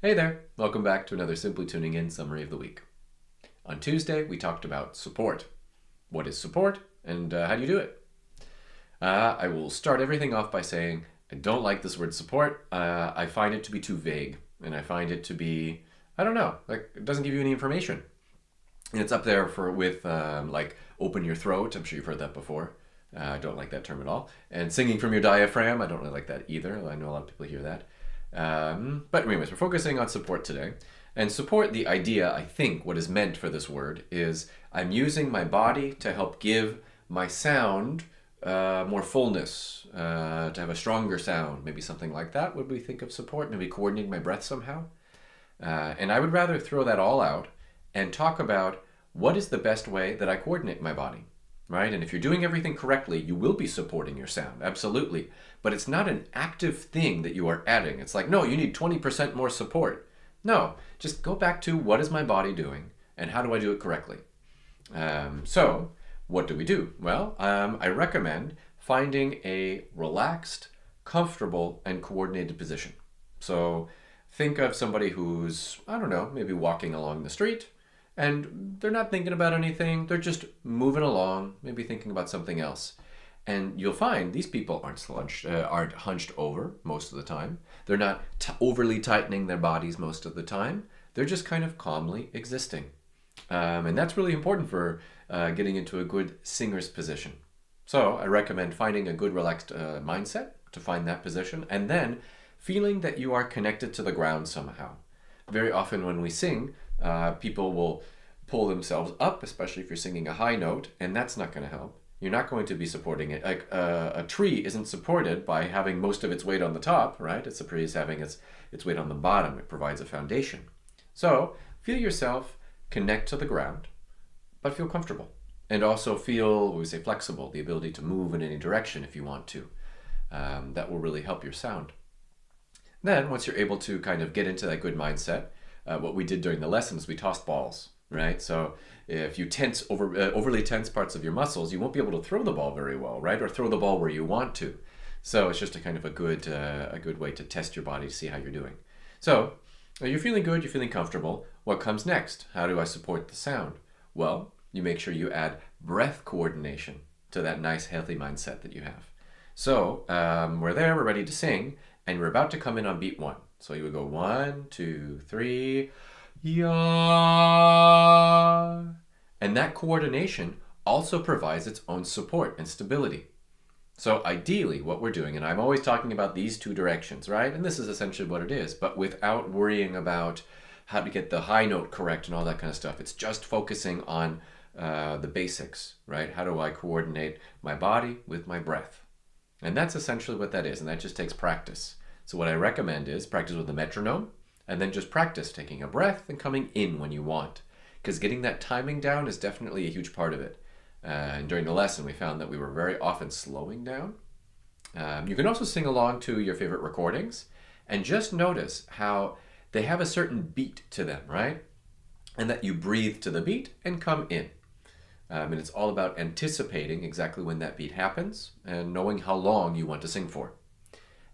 Hey there, welcome back to another Simply Tuning In summary of the week. On Tuesday, we talked about support. What is support and how do you do it? I will start everything off by saying I don't like this word support. I find it to be too vague and I find it to be, I don't know, like it doesn't give you any information. And it's up there with like open your throat. I'm sure you've heard that before. I don't like that term at all. And singing from your diaphragm, I don't really like that either. I know a lot of people hear that. But anyways, we're focusing on support today. And support, the idea, I think, what is meant for this word is I'm using my body to help give my sound more fullness, to have a stronger sound, maybe something like that. Would we think of support? Maybe coordinating my breath somehow? And I would rather throw that all out and talk about what is the best way that I coordinate my body, right? And if you're doing everything correctly, you will be supporting your sound, absolutely. But it's not an active thing that you are adding. It's like, no, you need 20% more support. No, just go back to what is my body doing and how do I do it correctly? So what do we do? Well, I recommend finding a relaxed, comfortable, and coordinated position. So think of somebody who's, I don't know, maybe walking along the street and they're not thinking about anything. They're just moving along, maybe thinking about something else. And you'll find these people aren't hunched over most of the time. They're not overly tightening their bodies most of the time. They're just kind of calmly existing. And that's really important for getting into a good singer's position. So I recommend finding a good relaxed mindset to find that position, and then feeling that you are connected to the ground somehow. Very often when we sing, people will pull themselves up, especially if you're singing a high note, and that's not going to help. You're not going to be supporting it. Like a tree isn't supported by having most of its weight on the top, right? A tree is having its weight on the bottom. It provides a foundation. So feel yourself connect to the ground, but feel comfortable. And also feel, what we say, flexible, the ability to move in any direction if you want to. That will really help your sound. Then, once you're able to kind of get into that good mindset, what we did during the lessons, we tossed balls, right? So if you overly tense parts of your muscles, you won't be able to throw the ball very well, right? Or throw the ball where you want to. So it's just a kind of a good way to test your body to see how you're doing. So you're feeling good, you're feeling comfortable. What comes next? How do I support the sound? Well, you make sure you add breath coordination to that nice, healthy mindset that you have. So we're ready to sing, and we're about to come in on beat one. So you would go 1, 2, 3, ya. And that coordination also provides its own support and stability. So ideally what we're doing, and I'm always talking about these two directions, right? And this is essentially what it is, but without worrying about how to get the high note correct and all that kind of stuff. It's just focusing on the basics, right? How do I coordinate my body with my breath? And that's essentially what that is, and that just takes practice. So what I recommend is practice with the metronome, and then just practice taking a breath and coming in when you want. Because getting that timing down is definitely a huge part of it. And during the lesson, we found that we were very often slowing down. You can also sing along to your favorite recordings, and just notice how they have a certain beat to them, right? And that you breathe to the beat and come in. And it's all about anticipating exactly when that beat happens and knowing how long you want to sing for.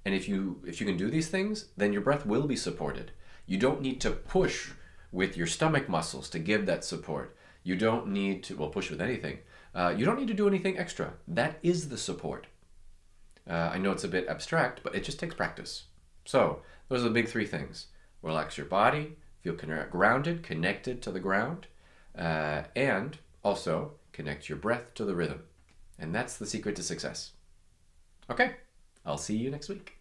And if you can do these things, then your breath will be supported. You don't need to push with your stomach muscles to give that support. You don't need to, well, push with anything. You don't need to do anything extra. That is the support. I know it's a bit abstract, but it just takes practice. So those are the big three things. Relax your body, feel grounded, connected to the ground, and also connect your breath to the rhythm. And that's the secret to success. Okay, I'll see you next week.